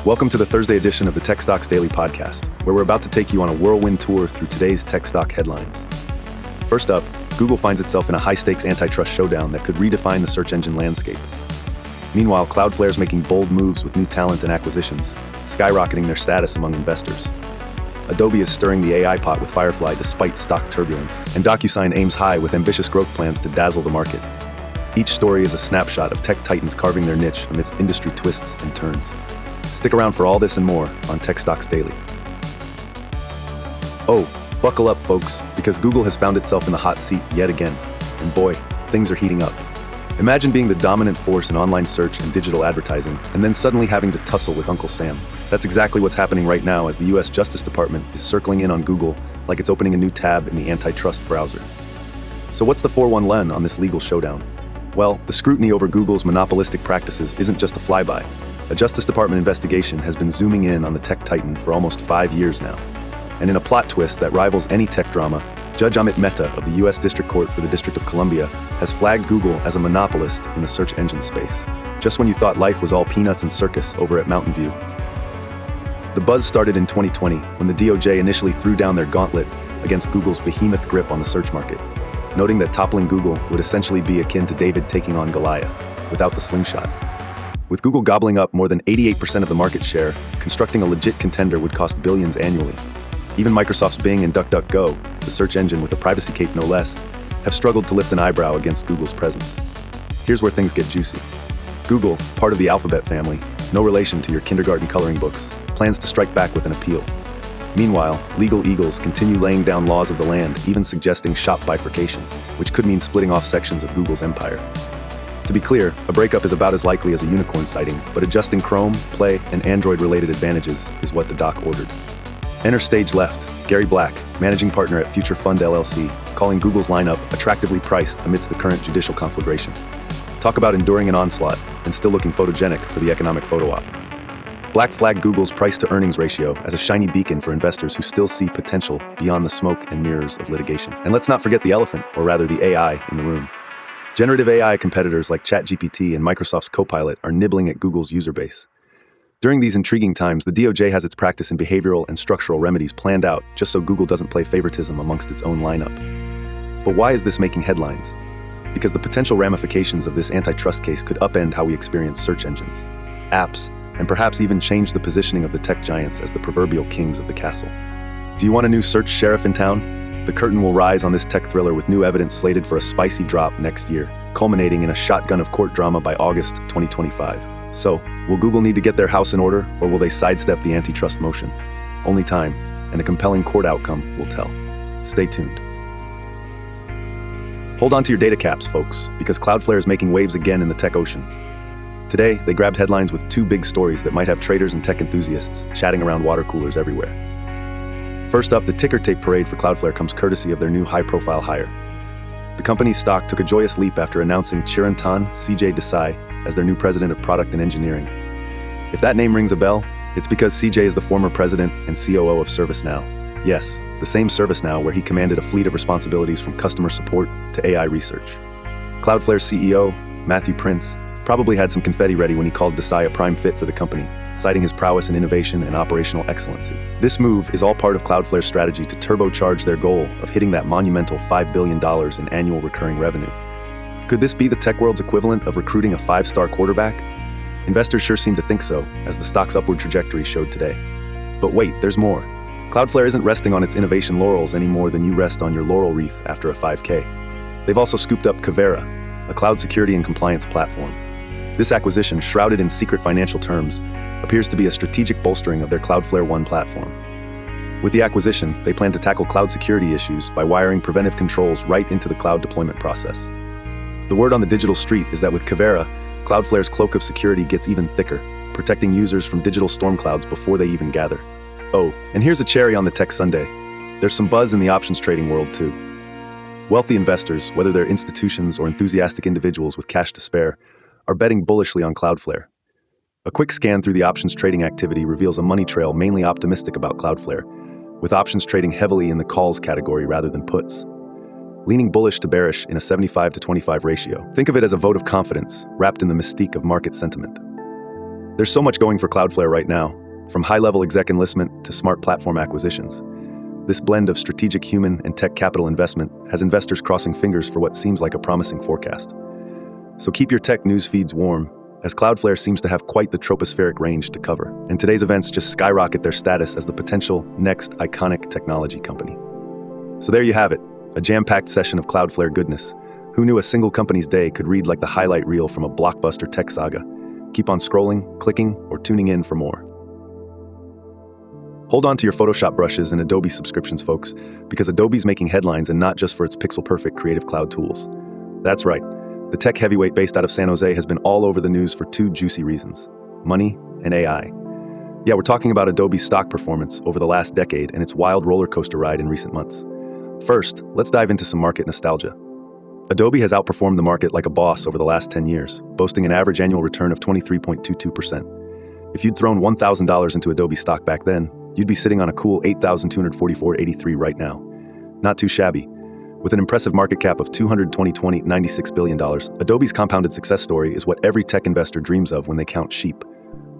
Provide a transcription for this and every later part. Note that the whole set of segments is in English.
Welcome to the Thursday edition of the Tech Stocks Daily Podcast, where we're about to take you on a whirlwind tour through today's tech stock headlines. First up, Google finds itself in a high-stakes antitrust showdown that could redefine the search engine landscape. Meanwhile, Cloudflare is making bold moves with new talent and acquisitions, skyrocketing their status among investors. Adobe is stirring the AI pot with Firefly despite stock turbulence, and DocuSign aims high with ambitious growth plans to dazzle the market. Each story is a snapshot of tech titans carving their niche amidst industry twists and turns. Stick around for all this and more on Tech Stocks Daily. Oh, buckle up, folks, because Google has found itself in the hot seat yet again. And boy, things are heating up. Imagine being the dominant force in online search and digital advertising, and then suddenly having to tussle with Uncle Sam. That's exactly what's happening right now as the US Justice Department is circling in on Google like it's opening a new tab in the antitrust browser. So what's the 411 on this legal showdown? Well, the scrutiny over Google's monopolistic practices isn't just a flyby. A Justice Department investigation has been zooming in on the tech titan for almost 5 years now. And in a plot twist that rivals any tech drama, Judge Amit Mehta of the U.S. District Court for the District of Columbia has flagged Google as a monopolist in the search engine space, just when you thought life was all peanuts and circus over at Mountain View. The buzz started in 2020 when the DOJ initially threw down their gauntlet against Google's behemoth grip on the search market, noting that toppling Google would essentially be akin to David taking on Goliath, without the slingshot. With Google gobbling up more than 88% of the market share, constructing a legit contender would cost billions annually. Even Microsoft's Bing and DuckDuckGo, the search engine with a privacy cape no less, have struggled to lift an eyebrow against Google's presence. Here's where things get juicy. Google, part of the Alphabet family, no relation to your kindergarten coloring books, plans to strike back with an appeal. Meanwhile, legal eagles continue laying down laws of the land, even suggesting shop bifurcation, which could mean splitting off sections of Google's empire. To be clear, a breakup is about as likely as a unicorn sighting, but adjusting Chrome, Play, and Android-related advantages is what the doc ordered. Enter stage left, Gary Black, managing partner at Future Fund LLC, calling Google's lineup attractively priced amidst the current judicial conflagration. Talk about enduring an onslaught and still looking photogenic for the economic photo op. Black flagged Google's price-to-earnings ratio as a shiny beacon for investors who still see potential beyond the smoke and mirrors of litigation. And let's not forget the elephant, or rather the AI, in the room. Generative AI competitors like ChatGPT and Microsoft's Copilot are nibbling at Google's user base. During these intriguing times, the DOJ has its practice in behavioral and structural remedies planned out just so Google doesn't play favoritism amongst its own lineup. But why is this making headlines? Because the potential ramifications of this antitrust case could upend how we experience search engines, apps, and perhaps even change the positioning of the tech giants as the proverbial kings of the castle. Do you want a new search sheriff in town? The curtain will rise on this tech thriller with new evidence slated for a spicy drop next year, culminating in a shotgun of court drama by August 2025. So, will Google need to get their house in order, or will they sidestep the antitrust motion? Only time, and a compelling court outcome will tell. Stay tuned. Hold on to your data caps, folks, because Cloudflare is making waves again in the tech ocean. Today, they grabbed headlines with 2 big stories that might have traders and tech enthusiasts chatting around water coolers everywhere. First up, the ticker tape parade for Cloudflare comes courtesy of their new high-profile hire. The company's stock took a joyous leap after announcing Chirantan CJ Desai as their new president of product and engineering. If that name rings a bell, it's because CJ is the former president and COO of ServiceNow. Yes, the same ServiceNow where he commanded a fleet of responsibilities from customer support to AI research. Cloudflare's CEO, Matthew Prince, probably had some confetti ready when he called Desai a prime fit for the company, citing his prowess in innovation and operational excellency. This move is all part of Cloudflare's strategy to turbocharge their goal of hitting that monumental $5 billion in annual recurring revenue. Could this be the tech world's equivalent of recruiting a 5-star quarterback? Investors sure seem to think so, as the stock's upward trajectory showed today. But wait, there's more. Cloudflare isn't resting on its innovation laurels any more than you rest on your laurel wreath after a 5K. They've also scooped up Cavera, a cloud security and compliance platform. This acquisition, shrouded in secret financial terms, appears to be a strategic bolstering of their Cloudflare One platform. With the acquisition, they plan to tackle cloud security issues by wiring preventive controls right into the cloud deployment process. The word on the digital street is that with Cavera, Cloudflare's cloak of security gets even thicker, protecting users from digital storm clouds before they even gather. Oh, and here's a cherry on the tech sundae. There's some buzz in the options trading world too. Wealthy investors, whether they're institutions or enthusiastic individuals with cash to spare, are betting bullishly on Cloudflare. A quick scan through the options trading activity reveals a money trail mainly optimistic about Cloudflare, with options trading heavily in the calls category rather than puts. Leaning bullish to bearish in a 75-25 ratio. Think of it as a vote of confidence, wrapped in the mystique of market sentiment. There's so much going for Cloudflare right now, from high-level exec enlistment to smart platform acquisitions. This blend of strategic human and tech capital investment has investors crossing fingers for what seems like a promising forecast. So keep your tech news feeds warm, as Cloudflare seems to have quite the tropospheric range to cover, and today's events just skyrocket their status as the potential next iconic technology company. So there you have it, a jam-packed session of Cloudflare goodness. Who knew a single company's day could read like the highlight reel from a blockbuster tech saga? Keep on scrolling, clicking, or tuning in for more. Hold on to your Photoshop brushes and Adobe subscriptions, folks, because Adobe's making headlines, and not just for its pixel-perfect creative cloud tools. That's right, the tech heavyweight based out of San Jose has been all over the news for two juicy reasons: money and AI. Yeah, we're talking about Adobe's stock performance over the last decade and its wild roller coaster ride in recent months. First, let's dive into some market nostalgia. Adobe has outperformed the market like a boss over the last 10 years, boasting an average annual return of 23.22%. If you'd thrown $1,000 into Adobe stock back then, you'd be sitting on a cool $8,244.83 right now. Not too shabby. With an impressive market cap of $96 billion, Adobe's compounded success story is what every tech investor dreams of when they count sheep,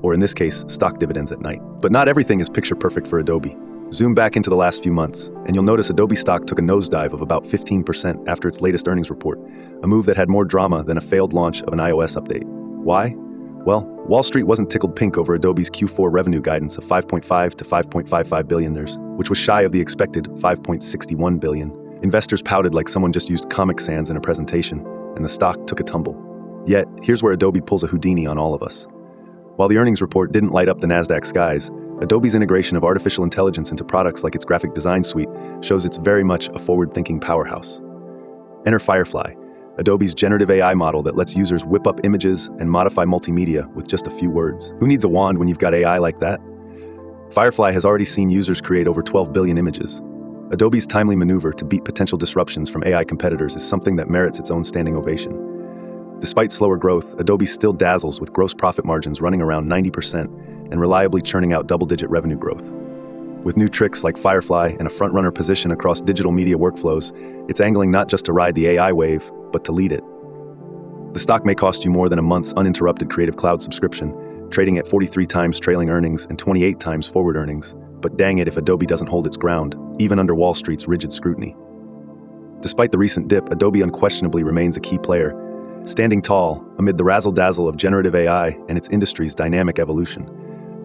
or in this case, stock dividends at night. But not everything is picture perfect for Adobe. Zoom back into the last few months, and you'll notice Adobe stock took a nosedive of about 15% after its latest earnings report, a move that had more drama than a failed launch of an iOS update. Why? Well, Wall Street wasn't tickled pink over Adobe's Q4 revenue guidance of $5.5 to $5.55 billion, which was shy of the expected $5.61 billion. Investors pouted like someone just used Comic Sans in a presentation, and the stock took a tumble. Yet, here's where Adobe pulls a Houdini on all of us. While the earnings report didn't light up the NASDAQ skies, Adobe's integration of artificial intelligence into products like its graphic design suite shows it's very much a forward-thinking powerhouse. Enter Firefly, Adobe's generative AI model that lets users whip up images and modify multimedia with just a few words. Who needs a wand when you've got AI like that? Firefly has already seen users create over 12 billion images. Adobe's timely maneuver to beat potential disruptions from AI competitors is something that merits its own standing ovation. Despite slower growth, Adobe still dazzles with gross profit margins running around 90% and reliably churning out double-digit revenue growth. With new tricks like Firefly and a front-runner position across digital media workflows, it's angling not just to ride the AI wave, but to lead it. The stock may cost you more than a month's uninterrupted Creative Cloud subscription, trading at 43 times trailing earnings and 28 times forward earnings, but dang it if Adobe doesn't hold its ground, even under Wall Street's rigid scrutiny. Despite the recent dip, Adobe unquestionably remains a key player, standing tall amid the razzle-dazzle of generative AI and its industry's dynamic evolution.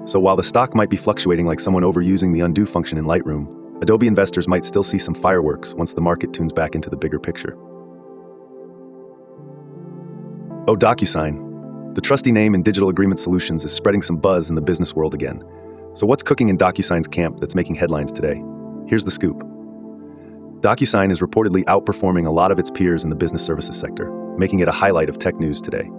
So while the stock might be fluctuating like someone overusing the undo function in Lightroom, Adobe investors might still see some fireworks once the market tunes back into the bigger picture. Oh, DocuSign. The trusty name in digital agreement solutions is spreading some buzz in the business world again. So what's cooking in DocuSign's camp that's making headlines today? Here's the scoop. DocuSign is reportedly outperforming a lot of its peers in the business services sector, making it a highlight of tech news today.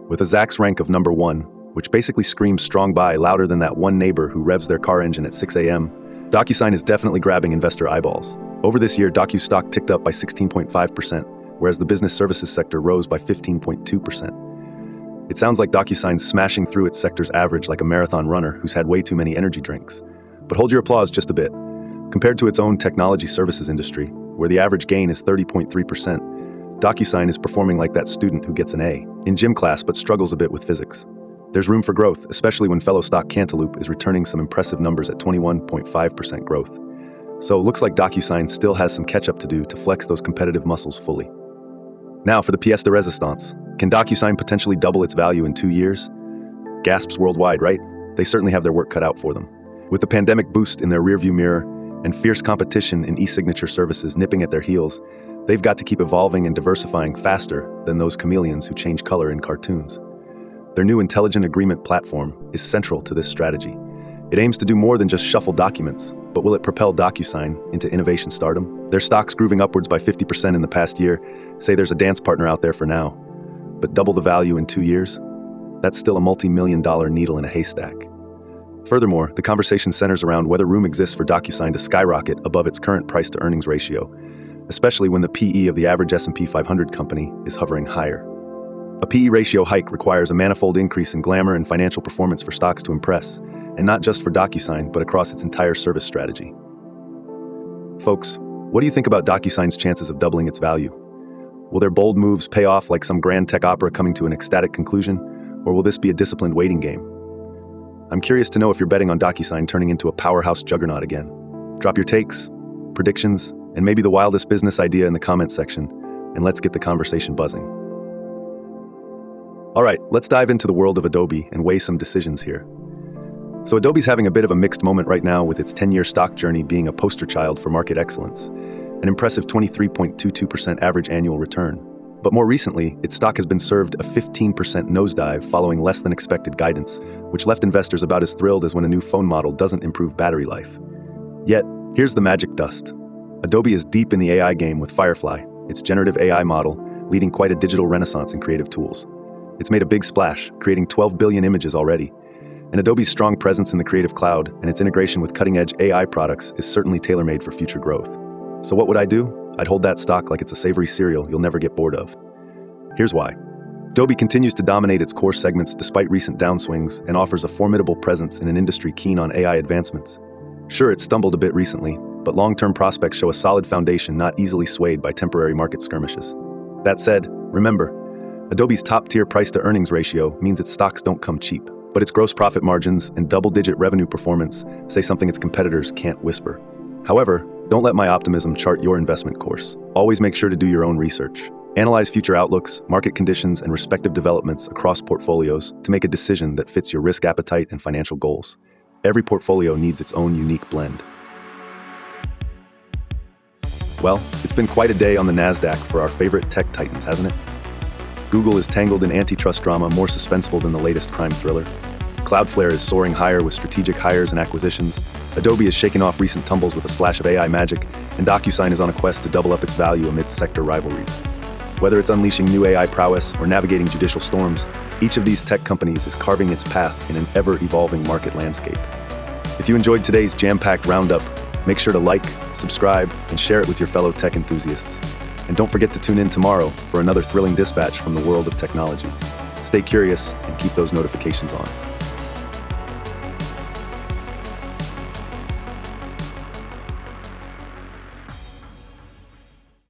With a Zacks rank of number 1, which basically screams strong buy louder than that one neighbor who revs their car engine at 6 a.m., DocuSign is definitely grabbing investor eyeballs. Over this year, Docu stock ticked up by 16.5%, whereas the business services sector rose by 15.2%. It sounds like DocuSign's smashing through its sector's average like a marathon runner who's had way too many energy drinks. But hold your applause just a bit. Compared to its own technology services industry, where the average gain is 30.3%, DocuSign is performing like that student who gets an A in gym class but struggles a bit with physics. There's room for growth, especially when fellow stock Cantaloupe is returning some impressive numbers at 21.5% growth. So it looks like DocuSign still has some catch-up to do to flex those competitive muscles fully. Now for the pièce de résistance. Can DocuSign potentially double its value in 2 years? Gasps worldwide, right? They certainly have their work cut out for them. With the pandemic boost in their rearview mirror and fierce competition in e-signature services nipping at their heels, they've got to keep evolving and diversifying faster than those chameleons who change color in cartoons. Their new intelligent agreement platform is central to this strategy. It aims to do more than just shuffle documents, but will it propel DocuSign into innovation stardom? Their stock's grooving upwards by 50% in the past year. Say there's a dance partner out there for now. But double the value in 2 years? That's still a multi-million-dollar needle in a haystack. Furthermore, the conversation centers around whether room exists for DocuSign to skyrocket above its current price-to-earnings ratio, especially when the PE of the average S&P 500 company is hovering higher. A PE ratio hike requires a manifold increase in glamour and financial performance for stocks to impress, and not just for DocuSign, but across its entire service strategy. Folks, what do you think about DocuSign's chances of doubling its value? Will their bold moves pay off like some grand tech opera coming to an ecstatic conclusion, or will this be a disciplined waiting game? I'm curious to know if you're betting on DocuSign turning into a powerhouse juggernaut again. Drop your takes, predictions, and maybe the wildest business idea in the comments section, and let's get the conversation buzzing. All right, let's dive into the world of Adobe and weigh some decisions here. So Adobe's having a bit of a mixed moment right now, with its 10-year stock journey being a poster child for market excellence, an impressive 23.22% average annual return. But more recently, its stock has been served a 15% nosedive following less than expected guidance, which left investors about as thrilled as when a new phone model doesn't improve battery life. Yet, here's the magic dust. Adobe is deep in the AI game with Firefly, its generative AI model, leading quite a digital renaissance in creative tools. It's made a big splash, creating 12 billion images already. And Adobe's strong presence in the Creative Cloud and its integration with cutting-edge AI products is certainly tailor-made for future growth. So what would I do? I'd hold that stock like it's a savory cereal you'll never get bored of. Here's why. Adobe continues to dominate its core segments despite recent downswings and offers a formidable presence in an industry keen on AI advancements. Sure, it stumbled a bit recently, but long-term prospects show a solid foundation not easily swayed by temporary market skirmishes. That said, remember, Adobe's top-tier price-to-earnings ratio means its stocks don't come cheap, but its gross profit margins and double-digit revenue performance say something its competitors can't whisper. However, don't let my optimism chart your investment course. Always make sure to do your own research. Analyze future outlooks, market conditions, and respective developments across portfolios to make a decision that fits your risk appetite and financial goals. Every portfolio needs its own unique blend. Well, it's been quite a day on the NASDAQ for our favorite tech titans, hasn't it? Google is tangled in antitrust drama more suspenseful than the latest crime thriller. Cloudflare is soaring higher with strategic hires and acquisitions. Adobe is shaking off recent tumbles with a splash of AI magic, and DocuSign is on a quest to double up its value amidst sector rivalries. Whether it's unleashing new AI prowess or navigating judicial storms, each of these tech companies is carving its path in an ever-evolving market landscape. If you enjoyed today's jam-packed roundup, make sure to like, subscribe, and share it with your fellow tech enthusiasts. And don't forget to tune in tomorrow for another thrilling dispatch from the world of technology. Stay curious and keep those notifications on.